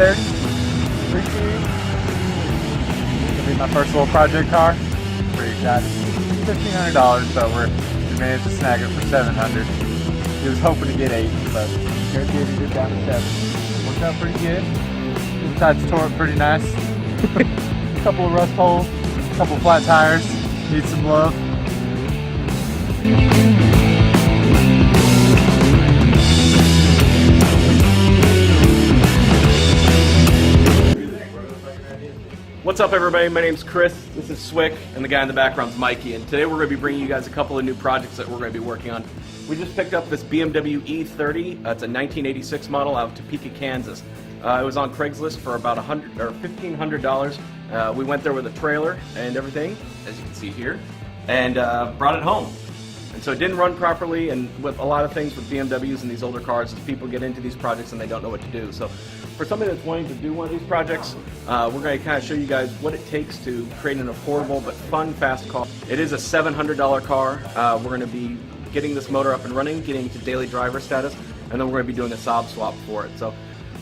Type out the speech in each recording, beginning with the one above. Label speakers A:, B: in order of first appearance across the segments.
A: E30 Rescue. It'll be my first little project car. Pretty excited. $1,500, so we managed to snag it for $700. He was hoping to get 8, but negotiated it down to 7. Worked out pretty good. Inside's tore up pretty nice. A couple of rust holes, a couple of flat tires. Need some love.
B: What's up, everybody? My name's Chris, this is Swick, and the guy in the background is Mikey, and today we're going to be bringing you guys a couple of new projects that we're going to be working on. We just picked up this BMW E30, it's a 1986 model out of Topeka, Kansas. It was on Craigslist for about $1,500. We went there with a trailer and everything, as you can see here, and brought it home. And so it didn't run properly, and with a lot of things with BMWs and these older cars, is people get into these projects and they don't know what to do. So for somebody that's wanting to do one of these projects, we're going to kind of show you guys what it takes to create an affordable but fun, fast car. It is a $700 car. We're going to be getting this motor up and running, getting to daily driver status, and then we're going to be doing a Saab swap for it. So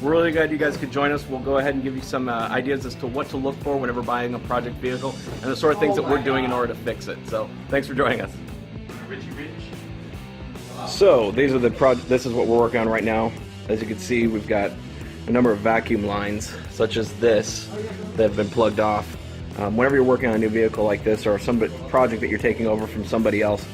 B: we're really glad you guys could join us. We'll go ahead and give you some ideas as to what to look for whenever buying a project vehicle and the sort of things that we're doing in order to fix it. So thanks for joining us. So these are this is what we're working on right now. As you can see, we've got a number of vacuum lines, such as this, that have been plugged off. Whenever you're working on a new vehicle like this, or some project that you're taking over from somebody else,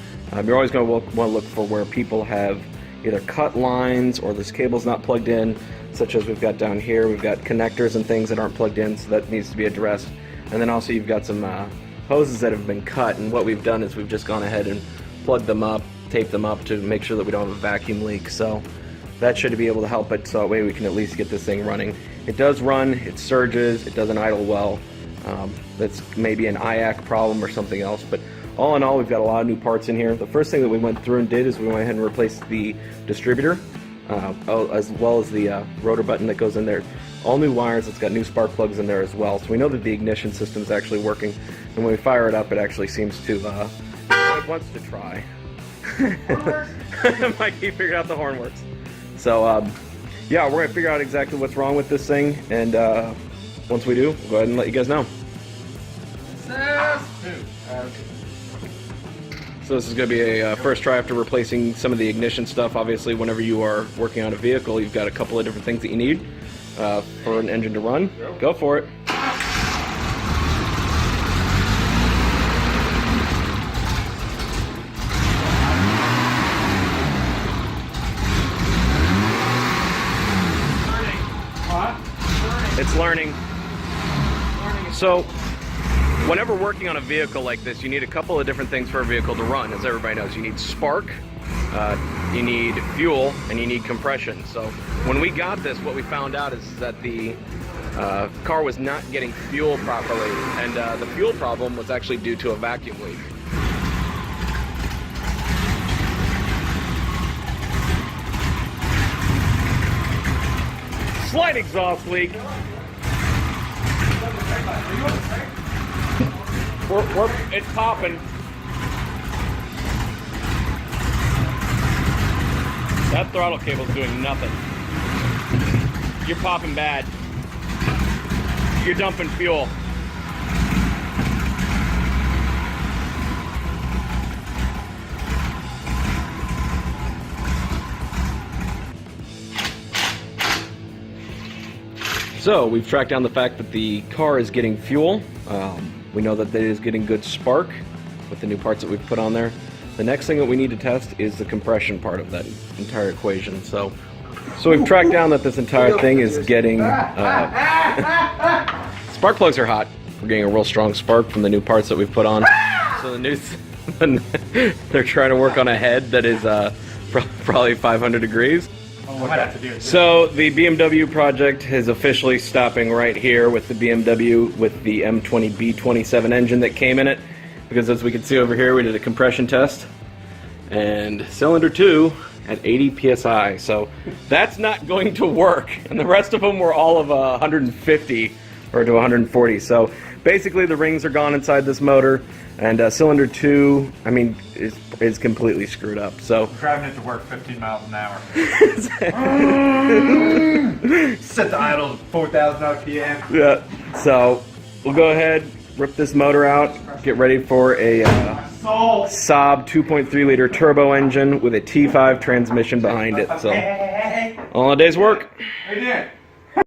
B: you're always going to want to look for where people have either cut lines or this cable's not plugged in, such as we've got down here. We've got connectors and things that aren't plugged in, so that needs to be addressed. And then also you've got some hoses that have been cut, and what we've done is we've just gone ahead and plugged them up, taped them up to make sure that we don't have a vacuum leak. So that should be able to help it, so that way we can at least get this thing running. It does run, it surges, it doesn't idle well. That's maybe an IAC problem or something else, but all in all, we've got a lot of new parts in here. The first thing that we went through and did is we went ahead and replaced the distributor, as well as the rotor button that goes in there. All new wires, it's got new spark plugs in there as well, so we know that the ignition system is actually working, and when we fire it up, it actually seems to, it wants to try. Mikey figured out the horn works. So yeah, we're going to figure out exactly what's wrong with this thing, and once we do, we'll go ahead and let you guys know. So this is going to be a first try after replacing some of the ignition stuff. Obviously, whenever you are working on a vehicle, you've got a couple of different things that you need for an engine to run. Go for it. It's learning. So, whenever working on a vehicle like this, you need a couple of different things for a vehicle to run. As everybody knows, you need spark, you need fuel, and you need compression. So, when we got this, what we found out is that the car was not getting fuel properly, and the fuel problem was actually due to a vacuum leak. Slight exhaust leak. It's popping. That throttle cable's doing nothing. You're popping bad. You're dumping fuel. So we've tracked down the fact that the car is getting fuel. We know that it is getting good spark with the new parts that we've put on there. The next thing that we need to test is the compression part of that entire equation. So we've tracked down that this entire thing is getting spark plugs are hot. We're getting a real strong spark from the new parts that we've put on. So the new they're trying to work on a head that is probably 500 degrees. So the BMW project is officially stopping right here with the BMW with the M20B27 engine that came in it, because as we can see over here, we did a compression test and cylinder 2 at 80 psi, so that's not going to work, and the rest of them were all of 150 or to 140. So basically the rings are gone inside this motor. And cylinder 2, I mean, is completely screwed up. So
A: Driving it to work 15 miles an hour. Set the idle to 4,000 RPM.
B: yeah. So we'll go ahead, rip this motor out, get ready for a Saab 2.3 liter turbo engine with a T5 transmission behind it. So all a day's work.
A: Hey, Dan.